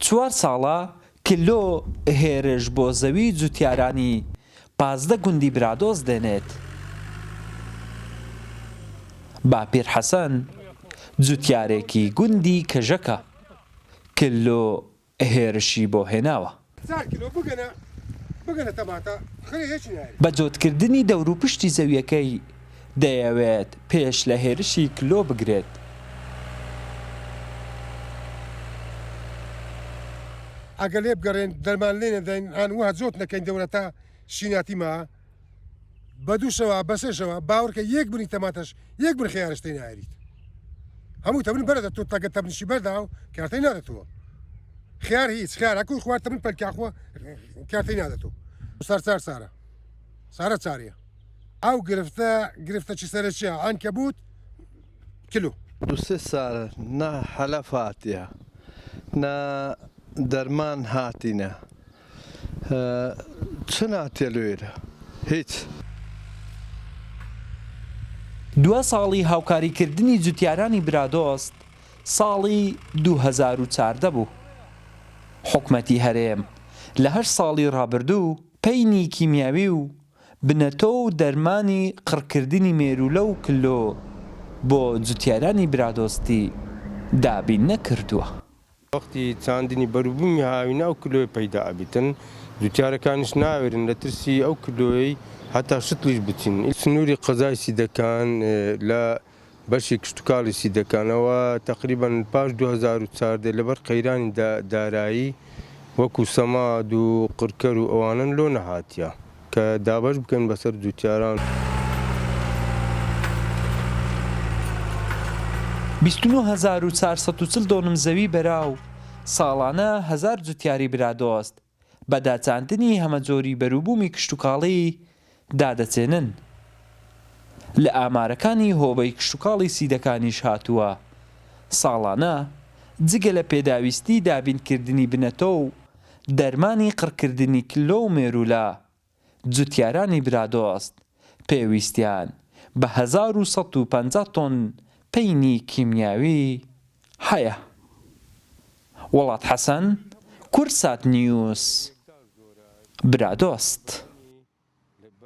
4 ساڵە کلۆ هێرش بۆ زەوی جوتیارانی 15 گوندی برادۆز دێنێت. باپیر حەسەن جوتیارێکی گوندی کەژەکە کلۆ هێرشی بۆ هێناوە. بە جۆتکردنی دەور و پشتی زەویەکەی دەیەوێت پێش لە هێرشی کلۆ بگرێت. ئەگە لێ بگەڕێن دەرمان لێ نەدەین هەنووە زۆت نەکەین دەورەتە شیناتیما بە دووشەوە بەسێشەوە باوەڕکە یەک بنی تەماتەش یەک بن خیارشتەی نایریت هەموو تەبن بەرەدەتۆ تاگە تەبنیشی بەردا و کارتەی نادەتەوە خیار هیچ خیار هەکوی خوارد تەبن پەلکاخۆ کارتەی نادەتەوە سەرچار سارە سارە چاریە ئەو گرفتەچی سەرچیە ئەنکەبوت کیلو دو سێ ساڵە نا حەلەف هاتیە نا دەرمان هاتینە چ ناتێ لێرە هیچ. 2 ساڵی هاوکاریکردنی جوتیارانی برادۆست ساڵی 2014 بوو. حکومەتی هەرێم لە 8 ساڵی ڕابردوو پەینی کیمیاوی و بنەتۆ و دەرمانی قڕکردنی مێرولە و کلۆ بۆ جوتیارانی برادۆستی دابین نەکردووە. وەختی چاندنی بەروبوومی هاوینە ئەو کلۆی پەیدا ئەبیتن جوتیارەکانیش ناوێرن لە ترسی ئەو کلۆی هەتا شتلیش بچین. سنووری قەزای سیدەکان لە بەشی کشتتوکاڵی سیدەکانەوە تقریبان پاش 2014 لەبەر قەیرانی دارایی وەکو سەماد و قڕکەر و ئەوانن لۆ نەهاتیە کە دابەش بکەن بەسەر جوتیاران. 29,440 دۆنم زەوی بەراو ساڵانە 1000 جوتیاری برادۆست بە داچاندنی هەمەجۆری بەروبوومی کشتتوکاڵی دادەچێنن. لە ئامارەکانی هۆبەی کشتتوکاڵی سیدەکانیش هاتووە ساڵانە جگە لە پێداویستی دابینکردنی بنەتۆ و دەرمانی قڕکردنی کلۆ و مێرولە جوتیارانی برادۆست پێویستیان بە 1150 تۆن پەینی کیمیاوی هەیە. وڵات حەسەن، کورسات نیوز، برادۆست.